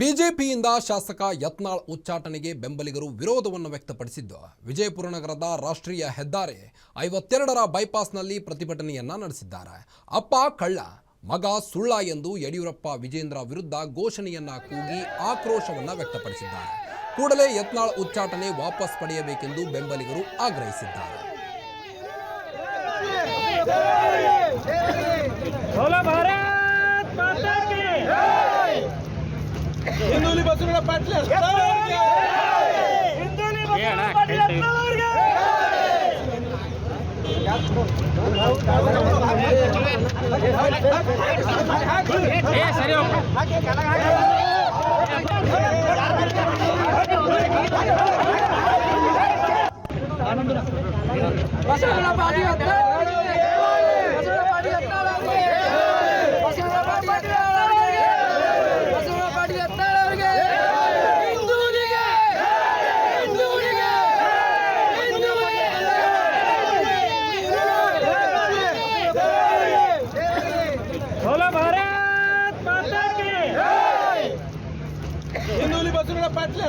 ಬಿಜೆಪಿಯಿಂದ ಶಾಸಕ ಯತ್ನಾಳ್ ಉಚ್ಚಾಟನೆಗೆ ಬೆಂಬಲಿಗರು ವಿರೋಧವನ್ನು ವ್ಯಕ್ತಪಡಿಸಿದ್ದು, ವಿಜಯಪುರ ನಗರದ ರಾಷ್ಟ್ರೀಯ ಹೆದ್ದಾರಿ 52ರ ಬೈಪಾಸ್ನಲ್ಲಿ ಪ್ರತಿಭಟನೆಯನ್ನ ನಡೆಸಿದ್ದಾರೆ. ಅಪ್ಪ ಕಳ್ಳ, ಮಗ ಸುಳ್ಳ ಎಂದು ಯಡಿಯೂರಪ್ಪ ವಿಜೇಂದ್ರ ವಿರುದ್ಧ ಘೋಷಣೆಯನ್ನ ಕೂಗಿ ಆಕ್ರೋಶವನ್ನ ವ್ಯಕ್ತಪಡಿಸಿದ್ದಾರೆ. ಕೂಡಲೇ ಯತ್ನಾಳ್ ಉಚ್ಚಾಟನೆ ವಾಪಸ್ ಪಡೆಯಬೇಕೆಂದು ಬೆಂಬಲಿಗರು ಆಗ್ರಹಿಸಿದ್ದಾರೆ. ಹಿಂದೂಲಿ ಬಸವಣ್ಣ ಪಾಟೀಲ್ ಸರಿ ಬಸವಣ್ಣ ಪಾಟೀಲ್ ಹಿಂದೂಲಿ ಬಸವಣ್ಣ ಪಾಟೀಲ್